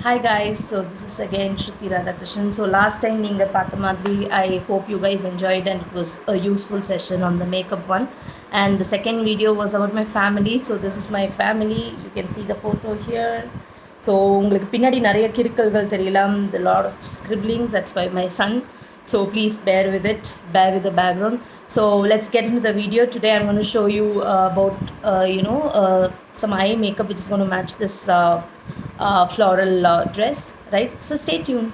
Hi guys, so this is again Shruti Radhakrishnan. So last time நீங்க பார்த்த மாதிரி I hope you guys enjoyed and it was a useful session on the makeup one. And the second video was about my family. So this is my family. You can see the photo here. So உங்களுக்கு பின்னாடி நிறைய கிறுக்கல்கள் தெரியலாம். The lot of scribblings. That's by my son. So please bear with it. Bear with the background. So let's get into the video. Today I'm going to show you about some eye makeup which is going to match this floral dress, right? So stay tuned.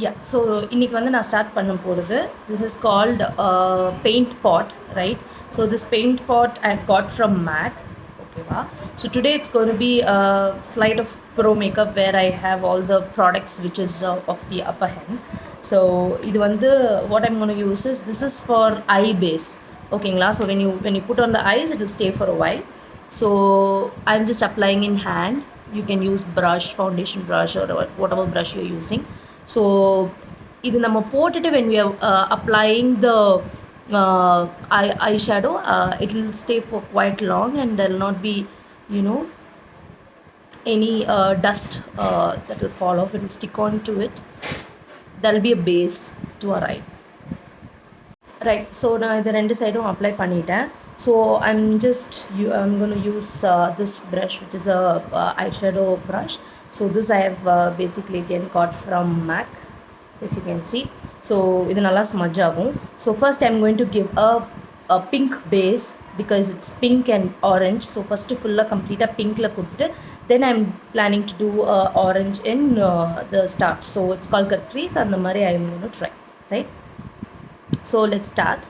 Yeah, so இன்னைக்கு வந்து நான் start பண்ண போகிறது this is called paint pot, right? So this paint pot I've got from MAC. ஓகேவா? So today it's going to be a slide of pro makeup where I have all the products which is of the upper hand. So இது வந்து what I'm going to use is this is for eye base. ஓகேங்களா? So when you put on the eyes it will stay for a while. So I'm just applying in hand. You can use brush, foundation brush or whatever brush you're using. So இது நம்ம போட்டுட்டு when we are applying the eyeshadow, it will stay for quite long and there will not be you know any dust that will fall off. It will stick on to it. There will be a base to our eye. Right, so நான் இது ரெண்டு சைடும் apply பண்ணிட்டேன். So I'm going to use this brush which is a eyeshadow brush. So this I have basically again got from MAC, if you can see. So இது நல்லா smudge ஆகும். So first I'm going to give a pink base because it's pink and orange. So first full complete pinkல கொடுத்துட்டு then I'm planning to do orange in the start. So it's called Catrice and the மாதிரி I'm going to try, right? So let's start.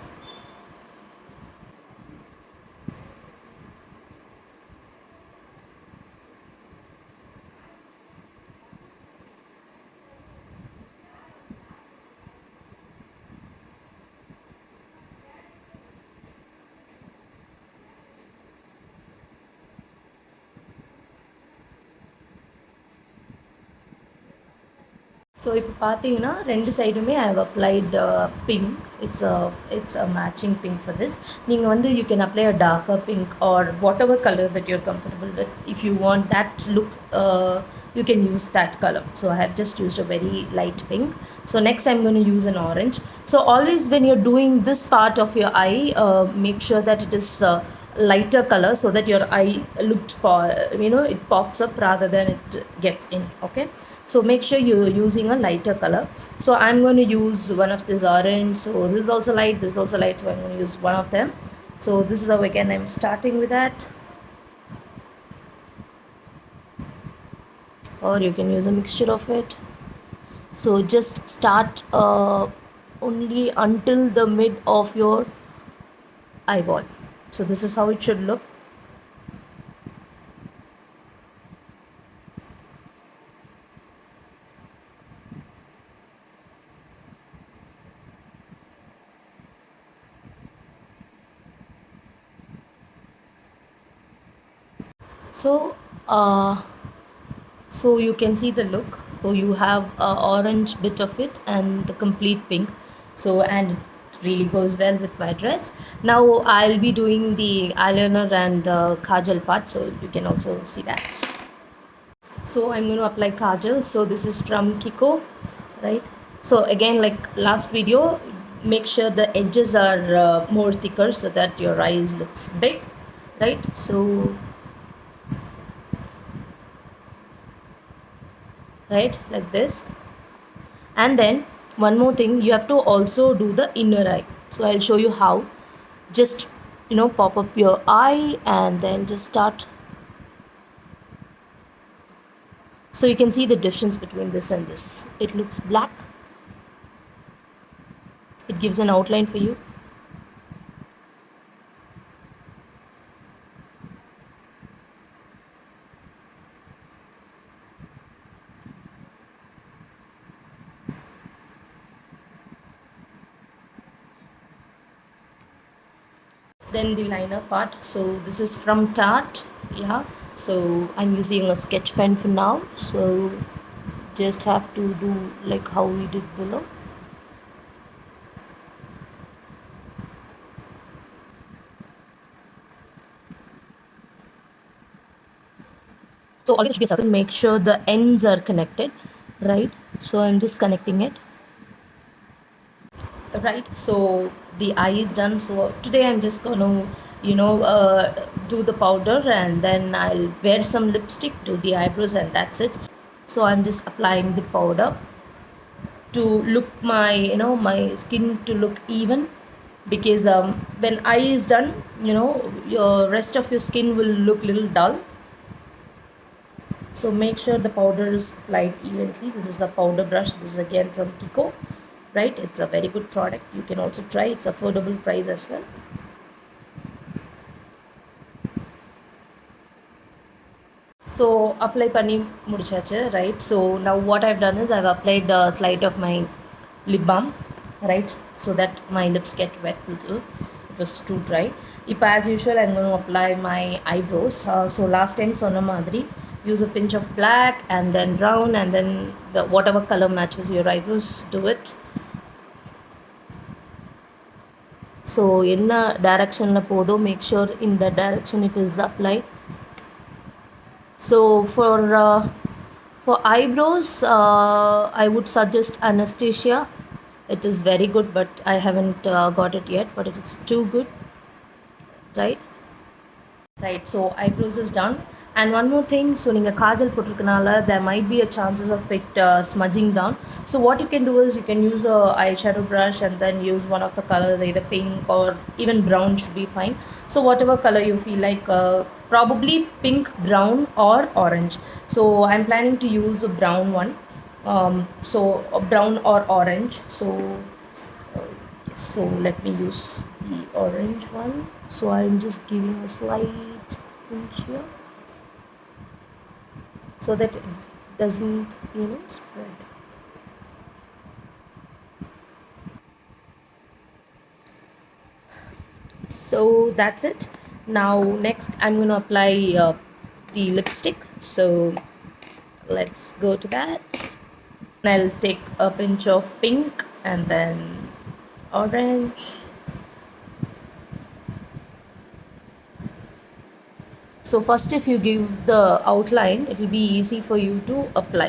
So இப்போ பார்த்தீங்கன்னா ரெண்டு சைடுமே I have applied pink. It's a matching pink for this. நீங்கள் வந்து you can apply a darker pink or whatever colour that you're comfortable with. If you want that look you can use that color. So I have just used a very light pink. So next I'm going to use an orange. So always when you're doing this part of your eye, make sure that it is lighter color so that your eye it pops up rather than it gets in. Okay, so make sure you're using a lighter color. So I'm going to use one of this orange. So this is also light, this is also light, so I'm going to use one of them. So this is how again I'm starting with that, or you can use a mixture of it. So just start only until the mid of your eyeball. So this is how it should look. So so you can see the look. So you have orange bit of it and the complete pink. So and it really goes well with my dress. Now I'll be doing the eyeliner and the kajal part, so you can also see that. So I'm going to apply kajal. So this is from Kiko, right? So again, like last video, make sure the edges are more thicker so that your eyes looks big, right? So right, like this. And then one more thing, you have to also do the inner eye. So I'll show you how. Just pop up your eye and then just start. So you can see the difference between this and this. It looks black. It gives an outline for you. Then the liner part. So this is from Tarte. Yeah. So I'm using a sketch pen for now. So just have to do like how we did below. So always it should be a circle. Make sure the ends are connected, right? So I'm just connecting it, right? So the eye is done. So today I'm just gonna, do the powder, and then I'll wear some lipstick, do the eyebrows, and that's it. So I'm just applying the powder to look my, my skin to look even, because when eye is done, your rest of your skin will look little dull. So make sure the powder is applied evenly. This is the powder brush. This is again from Kiko, right? It's a very good product. You can also try. It's affordable price as well. So apply பண்ணி முடிச்சாச்சு, right? So now what I've done is I've applied a slide of my lip balm, right? So that my lips get wet little. It was too dry. இப்போ as usual I'm going to apply my eyebrows. So last time சொன்ன மாதிரி use a pinch of black and then brown, and then whatever color matches your eyebrows, do it. So என்ன directionல போதோ make sure in that direction it is applied. So for eyebrows, I would suggest Anastasia. It is very good, but I haven't got it yet, but it is too good, right? Right, so eyebrows is done. And one more thing, so நீங்கள் Kajal போட்டிருக்கனால there might be a chances of it smudging down. So what you can do is you can use a eyeshadow brush and then use one of the colors, either pink or even brown should be fine. So whatever color you feel like, probably pink, brown or orange. So I'm planning to use a brown one. So a brown or orange. So so let me use the orange one. So I'm just giving a slight pinch here so that it doesn't, spread. So that's it. Now next I'm going to apply the lipstick. So let's go to that. I'll take a pinch of pink and then orange. So first, if you give the outline, it will be easy for you to apply.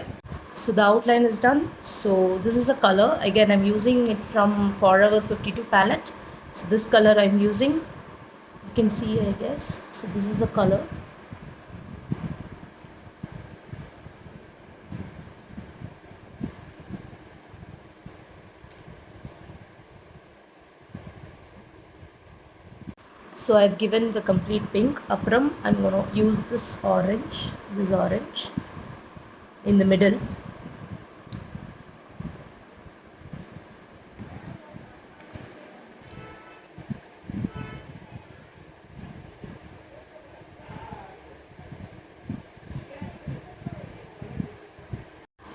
So the outline is done. So this is a color. Again, I'm using it from Forever 52 palette. So this color I'm using, you can see, I guess. So this is a color. So I've given the complete pink. Apram, I'm going to use this orange in the middle.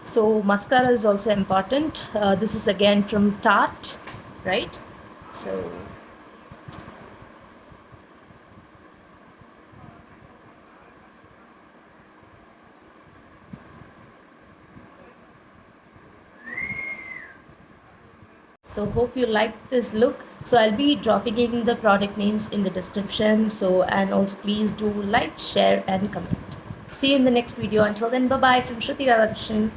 So mascara is also important. This is again from Tarte, right? So hope you like this look. So I'll be dropping in the product names in the description. So, and also please do like, share and comment. See you in the next video. Until then, bye bye from Shruti Radhakrishnan.